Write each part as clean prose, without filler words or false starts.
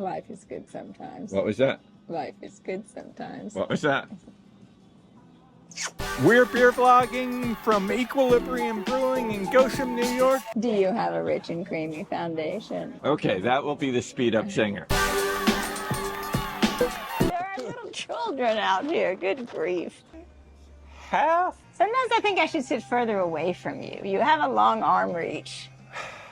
Life is good sometimes. What was that? Life is good sometimes. What was that? We're beer vlogging from Equilibrium Brewing in Goshen, New York. Do you have a rich and creamy foundation? Okay, that will be the speed up singer. There are little children out here. Good grief. Half? Sometimes I think I should sit further away from you. You have a long arm reach.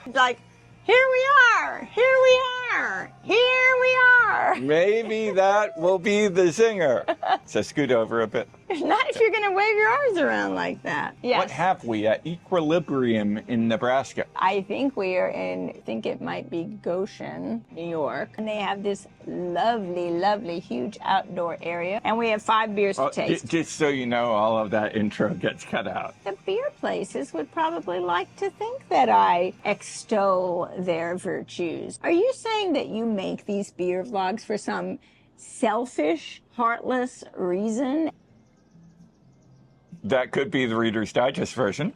It's like, here we are, here we are, here we are. Maybe that will be the singer. So scoot over a bit. Not if you're going to wave your arms around like that. Yes. What have we at Equilibrium in Nebraska? I think we are in, I think it might be Goshen, New York. And they have this lovely, lovely, huge outdoor area. And we have 5 beers to taste. Just so you know, all of that intro gets cut out. The beer places would probably like to think that I extol their virtues. Are you saying that you make these beer vlogs for some selfish, heartless reason? That could be the Reader's Digest version.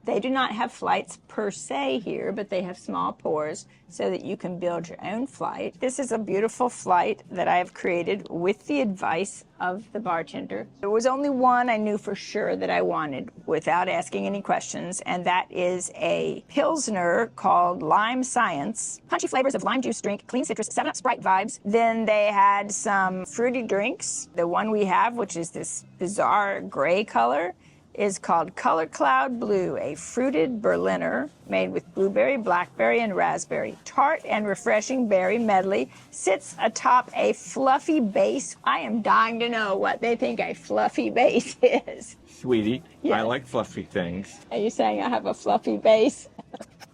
They do not have flights per se here, but they have small pours so that you can build your own flight. This is a beautiful flight that I have created with the advice of the bartender. There was only one I knew for sure that I wanted without asking any questions, and that is a Pilsner called Lime Science. Punchy flavors of lime juice drink, clean citrus, 7-Up Sprite vibes. Then they had some fruity drinks. The one we have, which is this bizarre gray color, is called Color Cloud Blue, a fruited Berliner made with blueberry, blackberry, and raspberry. Tart and refreshing berry medley sits atop a fluffy base. I am dying to know what they think a fluffy base is. Sweetie, Yes. I like fluffy things. Are you saying I have a fluffy base?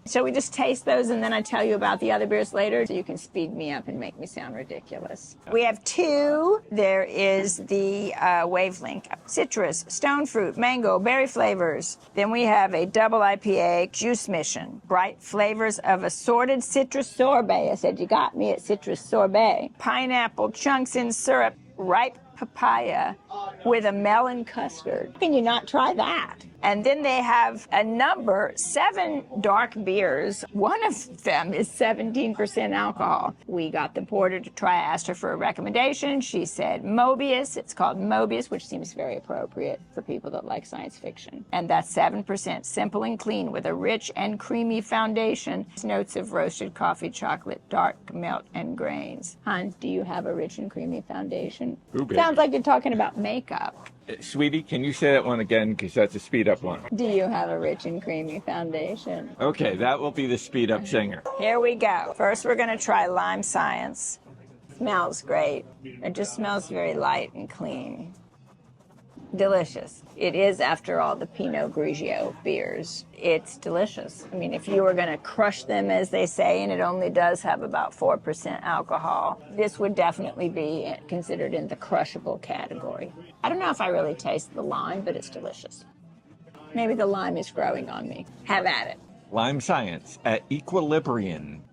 So we just taste those and then I tell you about the other beers later so you can speed me up and make me sound ridiculous. We have 2. There is the Wavelength. Citrus, stone fruit, mango, berry flavors. Then we have a double IPA, Juice Mission. Bright flavors of assorted citrus sorbet. I said you got me at citrus sorbet. Pineapple chunks in syrup. Ripe papaya with a melon custard. How can you not try that? And then they have a number, 7 dark beers. One of them is 17% alcohol. We got the porter to try. I asked her for a recommendation. She said Mobius. It's called Mobius, which seems very appropriate for people that like science fiction. And that's 7%, simple and clean with a rich and creamy foundation. Notes of roasted coffee, chocolate, dark melt, and grains. Hon, do you have a rich and creamy foundation? Ooh, baby. Sounds like you're talking about makeup. Sweetie, can you say that one again? Because that's a speed up one. Do you have a rich and creamy foundation? Okay, that will be the speed up singer. Here we go. First, we're going to try Lime Science. Smells great. It just smells very light and clean. Delicious. It is, after all, the Pinot Grigio beers. It's delicious. I mean, if you were going to crush them, as they say, and it only does have about 4% alcohol, this would definitely be considered in the crushable category. I don't know if I really taste the lime, but it's delicious. Maybe the lime is growing on me. Have at it. Lime Science at Equilibrium.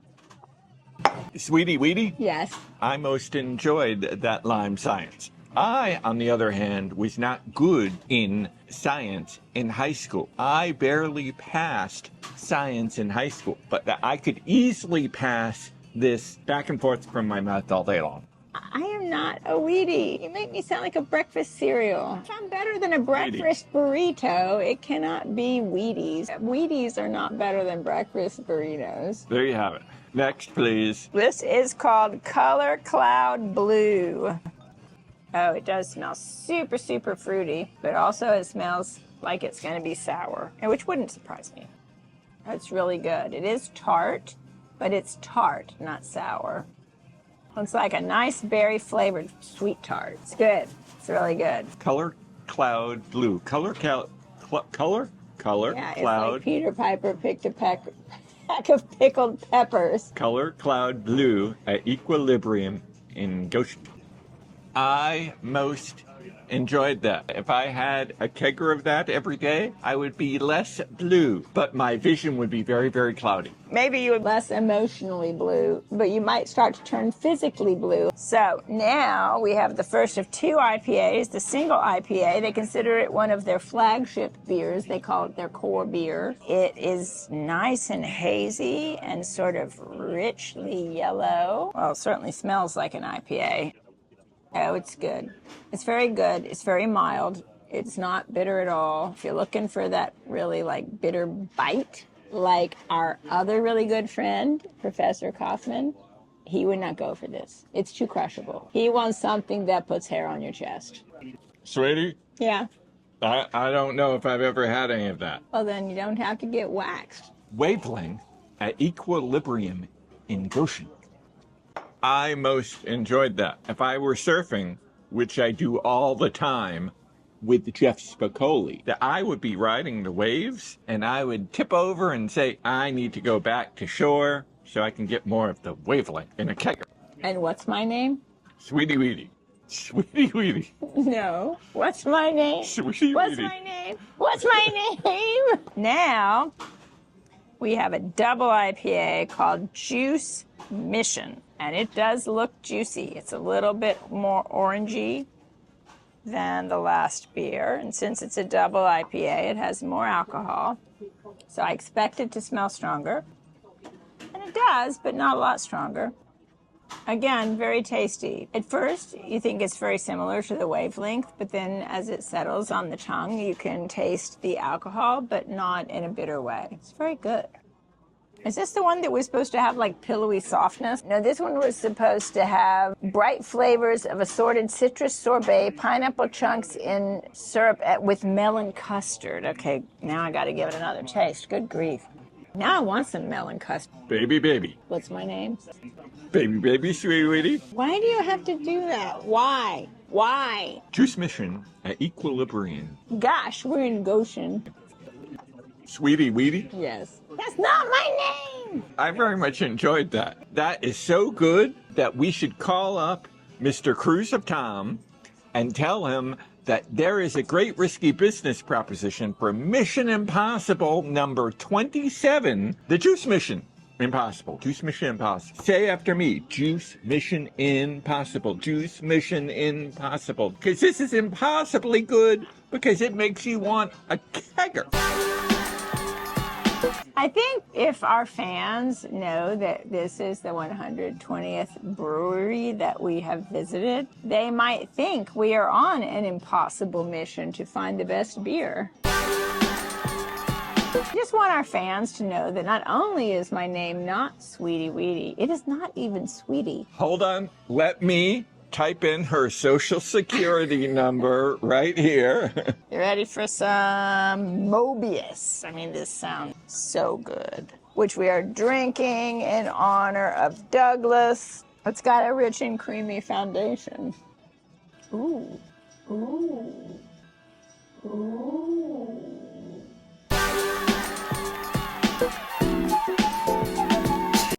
Sweetie Weedy? Yes. I most enjoyed that Lime Science. I, on the other hand, was not good in science in high school. I barely passed science in high school, but I could easily pass this back and forth from my mouth all day long. I am not a Weedy. You make me sound like a breakfast cereal. If I'm better than a breakfast burrito, it cannot be Wheaties. Wheaties are not better than breakfast burritos. There you have it. Next, please. This is called Color Cloud Blue. Oh, it does smell super, super fruity, but also it smells like it's going to be sour, which wouldn't surprise me. It's really good. It is tart, but it's tart, not sour. Looks like a nice berry-flavored sweet tart. It's good. It's really good. Color Cloud Blue. Color Yeah, Cloud. it's like Peter Piper picked a pack of pickled peppers. Color Cloud Blue at Equilibrium in Goshen. I most Enjoyed that. If I had a kegger of that every day, I would be less blue, but my vision would be very, very cloudy. Maybe you would less emotionally blue, but you might start to turn physically blue. So now we have the first of two IPAs, the single IPA. They consider it one of their flagship beers. They call it their core beer. It is nice and hazy and sort of richly yellow. Well, it certainly smells like an IPA. Oh, it's good. It's very good. It's very mild. It's not bitter at all. If you're looking for that really like bitter bite, like our other really good friend, Professor Kaufman, he would not go for this. It's too crushable. He wants something that puts hair on your chest. Sweetie? Yeah. I don't know if I've ever had any of that. Well, then you don't have to get waxed. Wavelength at Equilibrium in Goshen. I most enjoyed that. If I were surfing, which I do all the time with Jeff Spicoli, that I would be riding the waves and I would tip over and say, I need to go back to shore so I can get more of the wavelength in a kegger. And what's my name? Sweety Weedy. Sweety Weedy. No. What's my name? Sweety What's Weedy. my name? What's my name? Now, we have a double IPA called Juice Mission. And it does look juicy. It's a little bit more orangey than the last beer. And since it's a double IPA, it has more alcohol. So I expect it to smell stronger. And it does, but not a lot stronger. Again, very tasty. At first, you think it's very similar to the Wavelength, but then as it settles on the tongue, you can taste the alcohol, but not in a bitter way. It's very good. Is this the one that was supposed to have like pillowy softness? No, this one was supposed to have bright flavors of assorted citrus sorbet, pineapple chunks in syrup with melon custard. Okay, now I got to give it another taste. Good grief. Now I want some melon custard. Baby, baby. What's my name? Baby, baby, Sweety Weedy. Why do you have to do that? Why? Why? Juice Mission at Equilibrium. Gosh, we're in Goshen. Sweety Weedy. Yes. That's not my name! I very much enjoyed that. That is so good that we should call up Mr. Cruz of Tom and tell him that there is a great risky business proposition for Mission Impossible number 27, the Juice Mission Impossible. Juice Mission Impossible. Say after me, Juice Mission Impossible. Juice Mission Impossible. Because this is impossibly good because it makes you want a kegger. I think if our fans know that this is the 120th brewery that we have visited, they might think we are on an impossible mission to find the best beer. I just want our fans to know that not only is my name not Sweety Weedy, it is not even Sweetie. Hold on. Let me type in her social security number right here. You ready for some Mobius? I mean, this sounds so good. Which we are drinking in honor of Douglas. It's got a rich and creamy foundation. Ooh. Ooh. Ooh.